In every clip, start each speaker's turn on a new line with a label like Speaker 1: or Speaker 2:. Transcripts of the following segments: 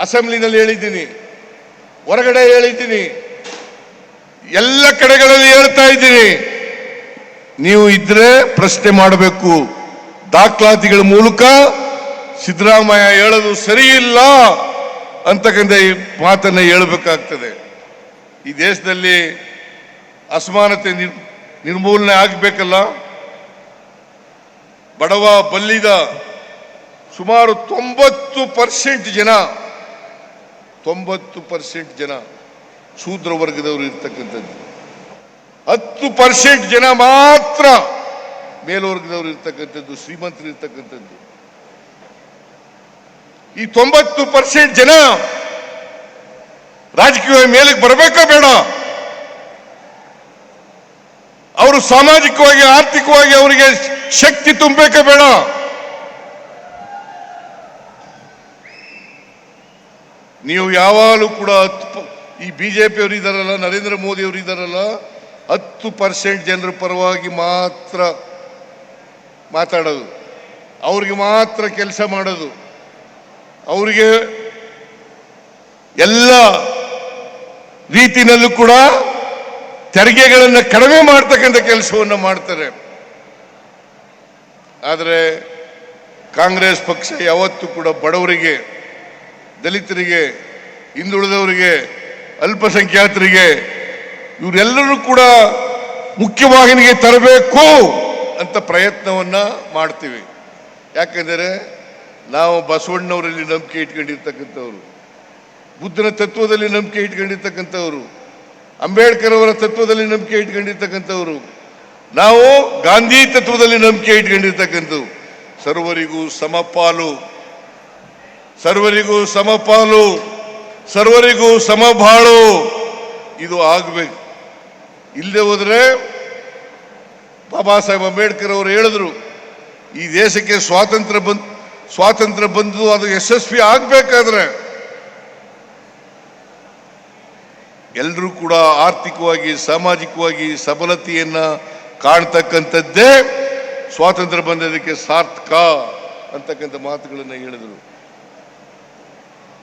Speaker 1: ಅಸೆಂಬ್ಲಿನಲ್ಲಿ ಹೇಳಿದ್ದೀನಿ, ಹೊರಗಡೆ ಹೇಳಿದ್ದೀನಿ, ಎಲ್ಲ ಕಡೆಗಳಲ್ಲಿ ಹೇಳ್ತಾ ಇದ್ದೀನಿ. ನೀವು ಇದ್ರೆ ಪ್ರಶ್ನೆ ಮಾಡಬೇಕು. ದಾಖಲಾತಿಗಳ ಮೂಲಕ ಸಿದ್ದರಾಮಯ್ಯ ಹೇಳೋದು ಸರಿ ಇಲ್ಲ ಅಂತಕ್ಕಂಥ ಈ ಮಾತನ್ನ ಹೇಳಬೇಕಾಗ್ತದೆ. ಈ ದೇಶದಲ್ಲಿ ಅಸಮಾನತೆ ನಿರ್ಮೂಲನೆ ಆಗಬೇಕಲ್ಲ. ಬಡವ ಬಲ್ಲಿದ ಸುಮಾರು 90% ಜನ ಶೂದ್ರ ವರ್ಗದವರು ಇರ್ತಕ್ಕಂಥದ್ದು, 10% ಜನ ಮಾತ್ರ ಮೇಲ್ವರ್ಗದವರು ಇರ್ತಕ್ಕಂಥದ್ದು, ಶ್ರೀಮಂತರು ಇರ್ತಕ್ಕಂಥದ್ದು. ಈ 90% ಜನ ರಾಜಕೀಯ ಮೇಲಕ್ಕೆ ಬರಬೇಕಾ ಬೇಡ? ಅವರು ಸಾಮಾಜಿಕವಾಗಿ ಆರ್ಥಿಕವಾಗಿ ಅವರಿಗೆ ಶಕ್ತಿ ತುಂಬಬೇಕಾ ಬೇಡ? ನೀವು ಯಾವಾಗಲೂ ಕೂಡ ಈ ಬಿಜೆಪಿ ಅವರು ಇದ್ದಾರಲ್ಲ, ನರೇಂದ್ರ ಮೋದಿ ಅವರು ಇದ್ದಾರಲ್ಲ, 10% ಜನರ ಪರವಾಗಿ ಮಾತ್ರ ಮಾತಾಡೋದು, ಅವ್ರಿಗೆ ಮಾತ್ರ ಕೆಲಸ ಮಾಡೋದು, ಅವರಿಗೆ ಎಲ್ಲ ರೀತಿಯಲ್ಲೂ ಕೂಡ ತೆರಿಗೆಗಳನ್ನು ಕಡಿಮೆ ಮಾಡ್ತಕ್ಕಂಥ ಕೆಲಸವನ್ನು ಮಾಡ್ತಾರೆ. ಆದರೆ ಕಾಂಗ್ರೆಸ್ ಪಕ್ಷ ಯಾವತ್ತೂ ಕೂಡ ಬಡವರಿಗೆ, ದಲಿತರಿಗೆ, ಹಿಂದುಳಿದವರಿಗೆ, ಅಲ್ಪಸಂಖ್ಯಾತರಿಗೆ ಇವರೆಲ್ಲರೂ ಕೂಡ ಮುಖ್ಯವಾಹಿನಿಗೆ ತರಬೇಕು ಅಂತ ಪ್ರಯತ್ನವನ್ನ ಮಾಡ್ತೀವಿ. ಯಾಕೆಂದರೆ ನಾವು ಬಸವಣ್ಣವರಲ್ಲಿ ನಂಬಿಕೆ ಇಟ್ಕೊಂಡಿರ್ತಕ್ಕಂಥವ್ರು, ಬುದ್ಧನ ತತ್ವದಲ್ಲಿ ನಂಬಿಕೆ ಇಟ್ಕೊಂಡಿರ್ತಕ್ಕಂಥವ್ರು, ಅಂಬೇಡ್ಕರ್ ಅವರ ತತ್ವದಲ್ಲಿ ನಂಬಿಕೆ ಇಟ್ಕೊಂಡಿರ್ತಕ್ಕಂಥವ್ರು, ನಾವು ಗಾಂಧಿ ತತ್ವದಲ್ಲಿ ನಂಬಿಕೆ ಇಟ್ಕೊಂಡಿರ್ತಕ್ಕಂಥವು. ಸರ್ವರಿಗೂ ಸಮಪಾಲು, ಸರ್ವರಿಗೂ ಸಮಪಾಲು, ಸರ್ವರಿಗೂ ಸಮಬಾಳು, ಇದು ಆಗಬೇಕು. ಇಲ್ಲದೆ ಹೋದ್ರೆ ಬಾಬಾ ಸಾಹೇಬ್ ಅಂಬೇಡ್ಕರ್ ಅವರು ಹೇಳಿದ್ರು, ಈ ದೇಶಕ್ಕೆ ಸ್ವಾತಂತ್ರ್ಯ ಬಂದು ಅದು ಯಶಸ್ವಿ ಆಗಬೇಕಾದ್ರೆ ಎಲ್ಲರೂ ಕೂಡ ಆರ್ಥಿಕವಾಗಿ ಸಾಮಾಜಿಕವಾಗಿ ಸಬಲತೆಯನ್ನ ಕಾಣ್ತಕ್ಕಂಥದ್ದೇ ಸ್ವಾತಂತ್ರ್ಯ ಬಂದದಕ್ಕೆ ಸಾರ್ಥಕ ಅಂತಕ್ಕಂಥ ಮಾತುಗಳನ್ನು ಹೇಳಿದರು.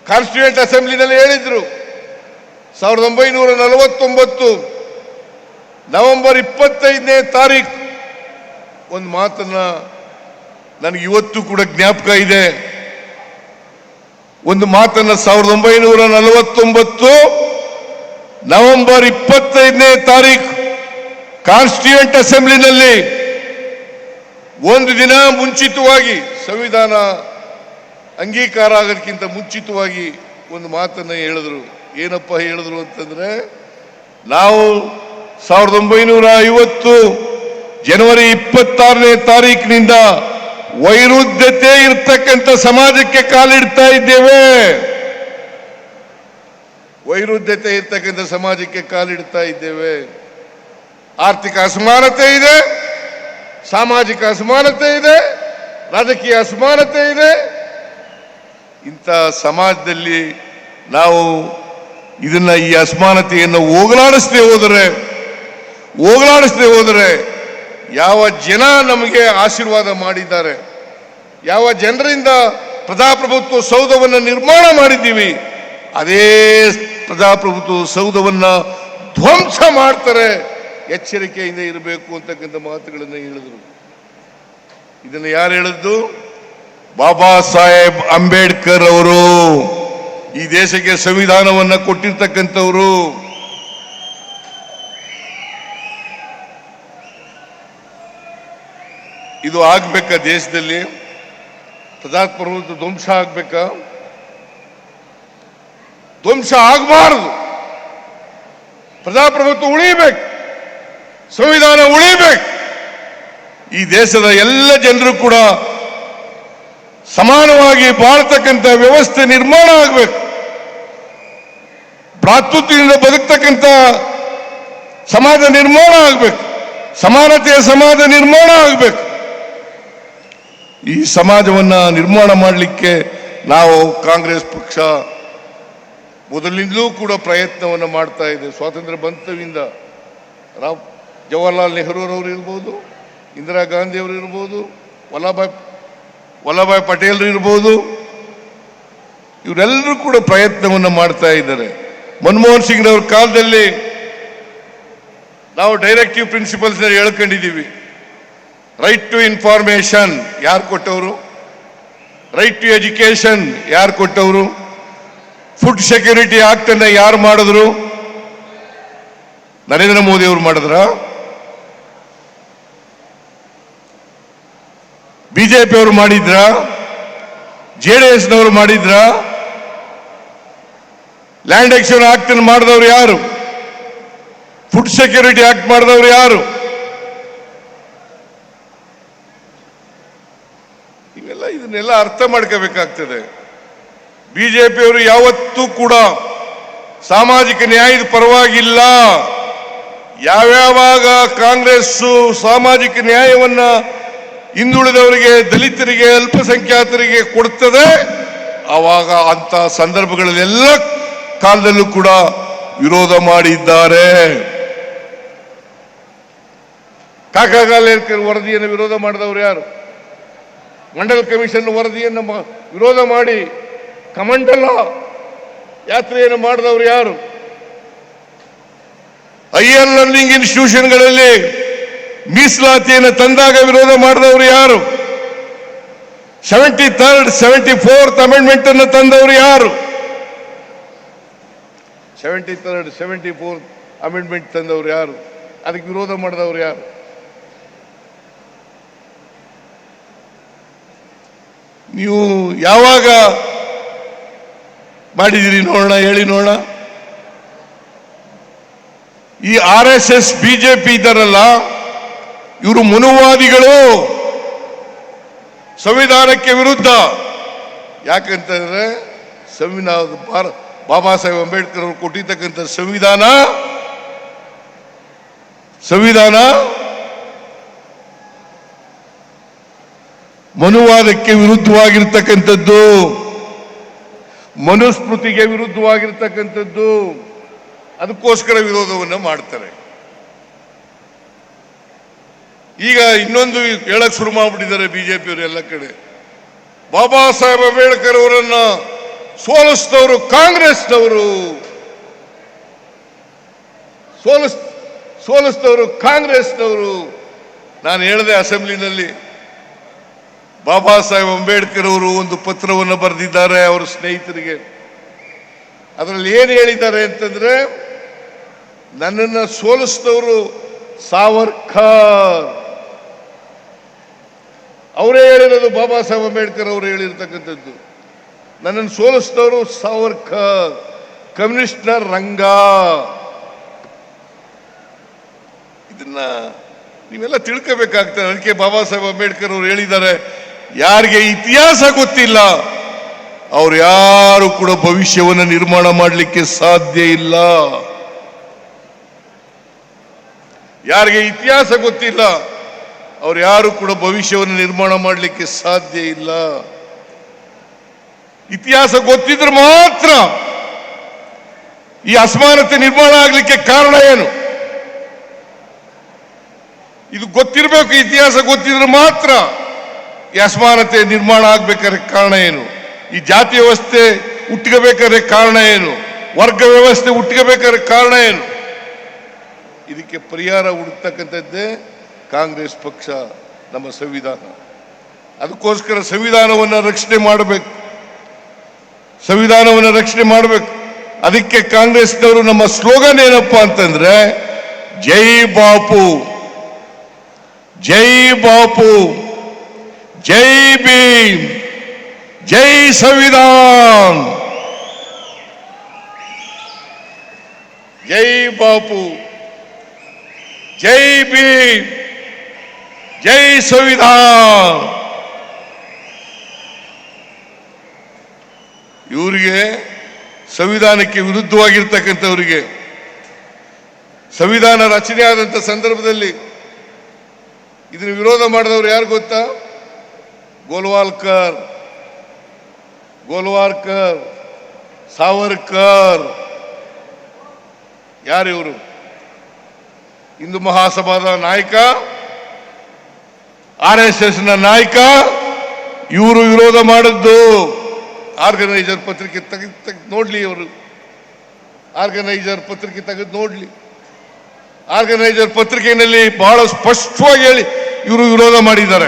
Speaker 1: ಕಾನ್ಸ್ಟಿಟ್ಯೂಯೆಂಟ್ ಅಸೆಂಬ್ಲಿನಲ್ಲಿ ಹೇಳಿದ್ರು. 1949 ನವೆಂಬರ್ 25ನೇ ತಾರೀಕು ಒಂದು ಮಾತನ್ನ ನನಗೆ ಇವತ್ತು ಕೂಡ ಜ್ಞಾಪಕ ಇದೆ. ಒಂದು ಮಾತನ್ನ 1949 ನವೆಂಬರ್ 25ನೇ ತಾರೀಕು ಕಾನ್ಸ್ಟಿಟ್ಯೂಯೆಂಟ್ ಅಸೆಂಬ್ಲಿನಲ್ಲಿ ಒಂದು ದಿನ ಮುಂಚಿತವಾಗಿ, ಸಂವಿಧಾನ ಅಂಗೀಕಾರ ಆಗೋದಕ್ಕಿಂತ ಮುಂಚಿತವಾಗಿ ಒಂದು ಮಾತನ್ನ ಹೇಳಿದ್ರು. ಏನಪ್ಪ ಹೇಳಿದ್ರು ಅಂತಂದ್ರೆ, ನಾವು 1950 ಜನವರಿ 26ನೇ ತಾರೀಕಿನಿಂದ ವೈರುಧ್ಯತೆ ಇರ್ತಕ್ಕಂಥ ಸಮಾಜಕ್ಕೆ ಕಾಲಿಡ್ತಾ ಇದ್ದೇವೆ. ವೈರುಧ್ಯತೆ ಇರ್ತಕ್ಕಂಥ ಸಮಾಜಕ್ಕೆ ಕಾಲಿಡ್ತಾ ಇದ್ದೇವೆ. ಆರ್ಥಿಕ ಅಸಮಾನತೆ ಇದೆ, ಸಾಮಾಜಿಕ ಅಸಮಾನತೆ ಇದೆ, ರಾಜಕೀಯ ಅಸಮಾನತೆ ಇದೆ. ಇಂಥ ಸಮಾಜದಲ್ಲಿ ನಾವು ಈ ಅಸಮಾನತೆಯನ್ನು ಹೋಗಲಾಡಿಸದೆ ಹೋದರೆ ಯಾವ ಜನ ನಮಗೆ ಆಶೀರ್ವಾದ ಮಾಡಿದ್ದಾರೆ, ಯಾವ ಜನರಿಂದ ಪ್ರಜಾಪ್ರಭುತ್ವ ಸೌಧವನ್ನು ನಿರ್ಮಾಣ ಮಾಡಿದ್ದೀವಿ, ಅದೇ ಪ್ರಜಾಪ್ರಭುತ್ವ ಸೌಧವನ್ನ ಧ್ವಂಸ ಮಾಡ್ತಾರೆ. ಎಚ್ಚರಿಕೆಯಿಂದ ಇರಬೇಕು ಅಂತಕ್ಕಂಥ ಮಾತುಗಳನ್ನು ಹೇಳಿದರು. ಇದನ್ನು ಯಾರು ಹೇಳಿದ್ದು? ಬಾಬಾ ಸಾಹೇಬ್ ಅಂಬೇಡ್ಕರ್ ಅವರು. ಈ ದೇಶಕ್ಕೆ ಸಂವಿಧಾನವನ್ನ ಕೊಟ್ಟಿರ್ತಕ್ಕಂಥವರು. ಇದು ಆಗ್ಬೇಕಾ? ದೇಶದಲ್ಲಿ ಪ್ರಜಾಪ್ರಭುತ್ವ ಧ್ವಂಸ ಆಗ್ಬೇಕಾ? ಧ್ವಂಸ ಆಗಬಾರದು. ಪ್ರಜಾಪ್ರಭುತ್ವ ಉಳಿಬೇಕು, ಸಂವಿಧಾನ ಉಳಿಬೇಕು. ಈ ದೇಶದ ಎಲ್ಲ ಜನರು ಕೂಡ ಸಮಾನವಾಗಿ ಬಾಳ್ತಕ್ಕಂಥ ವ್ಯವಸ್ಥೆ ನಿರ್ಮಾಣ ಆಗಬೇಕು. ಭ್ರಾತೃತ್ವದಿಂದ ಬದುಕ್ತಕ್ಕಂಥ ಸಮಾಜ ನಿರ್ಮಾಣ ಆಗಬೇಕು. ಸಮಾನತೆಯ ಸಮಾಜ ನಿರ್ಮಾಣ ಆಗಬೇಕು. ಈ ಸಮಾಜವನ್ನ ನಿರ್ಮಾಣ ಮಾಡಲಿಕ್ಕೆ ನಾವು ಕಾಂಗ್ರೆಸ್ ಪಕ್ಷ ಮೊದಲಿಂದಲೂ ಕೂಡ ಪ್ರಯತ್ನವನ್ನು ಮಾಡ್ತಾ ಇದೆ. ಸ್ವಾತಂತ್ರ್ಯ ಬಂತವಿಂದ ಜವಾಹರ್ಲಾಲ್ ನೆಹರೂರವರು ಇರ್ಬೋದು, ಇಂದಿರಾ ಗಾಂಧಿ ಅವರು ಇರ್ಬೋದು, ವಲ್ಲಭಾಯ್ ಪಟೇಲ್ ಇರ್ಬೋದು, ಇವರೆಲ್ಲರೂ ಕೂಡ ಪ್ರಯತ್ನವನ್ನು ಮಾಡ್ತಾ ಇದ್ದಾರೆ. ಮನಮೋಹನ್ ಸಿಂಗ್ ಅವರ ಕಾಲದಲ್ಲಿ ನಾವು ಡೈರೆಕ್ಟಿವ್ ಪ್ರಿನ್ಸಿಪಲ್ಸ್ ಹೇಳ್ಕೊಂಡಿದ್ದೀವಿ. ರೈಟ್ ಟು ಇನ್ಫಾರ್ಮೇಶನ್ ಯಾರು ಕೊಟ್ಟವರು? ರೈಟ್ ಟು ಎಜುಕೇಶನ್ ಯಾರು ಕೊಟ್ಟವರು? ಫುಡ್ ಸೆಕ್ಯೂರಿಟಿ ಆಕ್ಟ್ ಅನ್ನ ಯಾರು ಮಾಡಿದ್ರು? ನರೇಂದ್ರ ಮೋದಿ ಅವರು ಮಾಡಿದ್ರ? ಬಿಜೆಪಿ ಅವರು ಮಾಡಿದ್ರ? JDS ನವರು ಮಾಡಿದ್ರ? ಲ್ಯಾಂಡ್ ಎಕ್ಸ್ಚೇಂಜ್ ಆಕ್ಟ್ ಅನ್ನು ಮಾಡಿದವರು ಯಾರು? ಫುಡ್ ಸೆಕ್ಯೂರಿಟಿ ಆಕ್ಟ್ ಮಾಡಿದವರು ಯಾರು? ಇದನ್ನೆಲ್ಲ ಅರ್ಥ ಮಾಡ್ಕೋಬೇಕಾಗ್ತದೆ. ಬಿಜೆಪಿಯವರು ಯಾವತ್ತೂ ಕೂಡ ಸಾಮಾಜಿಕ ನ್ಯಾಯದ ಪರವಾಗಿಲ್ಲ. ಯಾವ್ಯಾವಾಗ ಕಾಂಗ್ರೆಸ್ ಸಾಮಾಜಿಕ ನ್ಯಾಯವನ್ನ ಹಿಂದುಳಿದವರಿಗೆ, ದಲಿತರಿಗೆ, ಅಲ್ಪಸಂಖ್ಯಾತರಿಗೆ ಕೊಡ್ತದೆ, ಆವಾಗ ಅಂತ ಸಂದರ್ಭಗಳಲ್ಲೆಲ್ಲ ಕಾಲದಲ್ಲೂ ಕೂಡ ವಿರೋಧ ಮಾಡಿದ್ದಾರೆ. ಕಾಕಾಗಾಲೇಕರ್ ವರದಿಯನ್ನು ವಿರೋಧ ಮಾಡಿದವರು ಯಾರು? ಮಂಡಲ್ ಕಮಿಷನ್ ವರದಿಯನ್ನು ವಿರೋಧ ಮಾಡಿ ಕಮಂಡಲ ಯಾತ್ರೆಯನ್ನು ಮಾಡಿದವರು ಯಾರು? ಹೈಯರ್ ಲರ್ನಿಂಗ್ ಇನ್ಸ್ಟಿಟ್ಯೂಷನ್ಗಳಲ್ಲಿ ಮೀಸಲಾತಿಯನ್ನು ತಂದಾಗ ವಿರೋಧ ಮಾಡಿದವರು ಯಾರು? 73rd 74th ಅಮೆಂಡ್ಮೆಂಟ್ ಅನ್ನು ತಂದವರು ಯಾರು? 73rd 74th ಅಮೆಂಡ್ಮೆಂಟ್ ತಂದವರು ಯಾರು? ಅದಕ್ಕೆ ವಿರೋಧ ಮಾಡಿದವರು ಯಾರು? ನೀವು ಯಾವಾಗ ಮಾಡಿದಿರಿ ನೋಡೋಣ, ಹೇಳಿ ನೋಡೋಣ. ಈ RSS ಬಿಜೆಪಿ ಇದ್ದಾರಲ್ಲ, ಇವರು ಮನುವಾದಿಗಳು, ಸಂವಿಧಾನಕ್ಕೆ ವಿರುದ್ಧ. ಯಾಕಂತಂದ್ರೆ ಬಾಬಾ ಸಾಹೇಬ್ ಅಂಬೇಡ್ಕರ್ ಅವರು ಕೊಟ್ಟಿರ್ತಕ್ಕಂಥ ಸಂವಿಧಾನ ಮನುವಾದಕ್ಕೆ ವಿರುದ್ಧವಾಗಿರ್ತಕ್ಕಂಥದ್ದು, ಮನುಸ್ಮೃತಿಗೆ ವಿರುದ್ಧವಾಗಿರ್ತಕ್ಕಂಥದ್ದು. ಅದಕ್ಕೋಸ್ಕರ ವಿರೋಧವನ್ನು ಮಾಡ್ತಾರೆ. ಈಗ ಇನ್ನೊಂದು ಹೇಳಕ್ ಶುರು ಮಾಡ್ಬಿಟ್ಟಿದ್ದಾರೆ ಬಿಜೆಪಿಯವರು ಎಲ್ಲ ಕಡೆ. ಬಾಬಾ ಸಾಹೇಬ್ ಅಂಬೇಡ್ಕರ್ ಅವರನ್ನ ಸೋಲಿಸಿದವರು ಕಾಂಗ್ರೆಸ್ನವರು, ಸೋಲಿಸಿದವರು ಕಾಂಗ್ರೆಸ್ನವರು. ನಾನು ಹೇಳಿದೆ ಅಸೆಂಬ್ಲಿನಲ್ಲಿ, ಬಾಬಾ ಸಾಹೇಬ್ ಅಂಬೇಡ್ಕರ್ ಅವರು ಒಂದು ಪತ್ರವನ್ನು ಬರೆದಿದ್ದಾರೆ ಅವರ ಸ್ನೇಹಿತರಿಗೆ. ಅದರಲ್ಲಿ ಏನು ಹೇಳಿದ್ದಾರೆ ಅಂತಂದ್ರೆ, ನನ್ನನ್ನು ಸೋಲಿಸಿದವರು ಸಾವರ್ಕರ್. ಅವರೇ ಹೇಳಿರೋದು, ಬಾಬಾ ಸಾಹೇಬ್ ಅಂಬೇಡ್ಕರ್ ಅವರು ಹೇಳಿರ್ತಕ್ಕಂಥದ್ದು. ನನ್ನನ್ನು ಸೋಲಿಸಿದವರು ಸಾವರ್ಕರ್, ಕಮ್ಯುನಿಸ್ಟ್ನ ರಂಗ. ಇದನ್ನ ನೀವೆಲ್ಲ ತಿಳ್ಕೋಬೇಕಾಗ್ತದೆ. ಅದಕ್ಕೆ ಬಾಬಾ ಸಾಹೇಬ್ ಅಂಬೇಡ್ಕರ್ ಅವರು ಹೇಳಿದ್ದಾರೆ, ಯಾರಿಗೆ ಇತಿಹಾಸ ಗೊತ್ತಿಲ್ಲ ಅವ್ರು ಯಾರು ಕೂಡ ಭವಿಷ್ಯವನ್ನು ನಿರ್ಮಾಣ ಮಾಡಲಿಕ್ಕೆ ಸಾಧ್ಯ ಇಲ್ಲ. ಯಾರಿಗೆ ಇತಿಹಾಸ ಗೊತ್ತಿಲ್ಲ ಅವ್ರು ಯಾರು ಕೂಡ ಭವಿಷ್ಯವನ್ನು ನಿರ್ಮಾಣ ಮಾಡಲಿಕ್ಕೆ ಸಾಧ್ಯ ಇಲ್ಲ. ಇತಿಹಾಸ ಗೊತ್ತಿದ್ರೆ ಮಾತ್ರ ಈ ಅಸಮಾನತೆ ನಿರ್ಮಾಣ ಆಗಲಿಕ್ಕೆ ಕಾರಣ ಏನು? ಇದು ಗೊತ್ತಿರಬೇಕು. ಇತಿಹಾಸ ಗೊತ್ತಿದ್ರೆ ಮಾತ್ರ ಈ ಅಸಮಾನತೆ ನಿರ್ಮಾಣ ಆಗ್ಬೇಕಾದ್ರೆ ಕಾರಣ ಏನು? ಈ ಜಾತಿ ವ್ಯವಸ್ಥೆ ಹುಟ್ಟಬೇಕಾದ್ರೆ ಕಾರಣ ಏನು? ವರ್ಗ ವ್ಯವಸ್ಥೆ ಹುಟ್ಟಬೇಕಾದ್ರೆ ಕಾರಣ ಏನು? ಇದಕ್ಕೆ ಪರಿಹಾರ ಹುಡುಕ್ತಕ್ಕಂಥದ್ದೇ ಕಾಂಗ್ರೆಸ್ ಪಕ್ಷ, ನಮ್ಮ ಸಂವಿಧಾನ. ಅದಕ್ಕೋಸ್ಕರ ಸಂವಿಧಾನವನ್ನು ರಕ್ಷಣೆ ಮಾಡಬೇಕು, ಸಂವಿಧಾನವನ್ನು ರಕ್ಷಣೆ ಮಾಡಬೇಕು. ಅದಕ್ಕೆ ಕಾಂಗ್ರೆಸ್ನವರು ನಮ್ಮ ಸ್ಲೋಗನ್ ಏನಪ್ಪಾ ಅಂತಂದ್ರೆ, ಜೈ ಬಾಪು, ಜೈ ಬಾಪು, ಜೈ ಭೀಮ್, ಜೈ ಸಂವಿಧಾನ್. ಜೈ ಬಾಪು, ಜೈ ಭೀಮ್, ಜೈ ಸಂವಿಧಾನ್. ಇವರಿಗೆ, ಸಂವಿಧಾನಕ್ಕೆ ವಿರುದ್ಧವಾಗಿರ್ತಕ್ಕಂಥವರಿಗೆ, ಸಂವಿಧಾನ ರಚನೆ ಆದಂಥ ಸಂದರ್ಭದಲ್ಲಿ ಇದನ್ನು ವಿರೋಧ ಮಾಡಿದವರು ಯಾರು ಗೊತ್ತಾ? ಗೋಲ್ವಾಲ್ಕರ್, ಸಾವರ್ಕರ್. ಯಾರಿವರು? ಹಿಂದೂ ಮಹಾಸಭಾದ ನಾಯಕ, RSS ನ ನಾಯಕ. ಇವರು ವಿರೋಧ ಮಾಡಿದ್ದು ಆರ್ಗನೈಸರ್ ಪತ್ರಿಕೆ ತೆಗೆದು ನೋಡ್ಲಿ, ಅವರು ಆರ್ಗನೈಸರ್ ಪತ್ರಿಕೆ ತೆಗೆದು ನೋಡ್ಲಿ. ಆರ್ಗನೈಸರ್ ಪತ್ರಿಕೆಯಲ್ಲಿ ಬಹಳ ಸ್ಪಷ್ಟವಾಗಿ ಹೇಳಿ ಇವರು ವಿರೋಧ ಮಾಡಿದ್ದಾರೆ.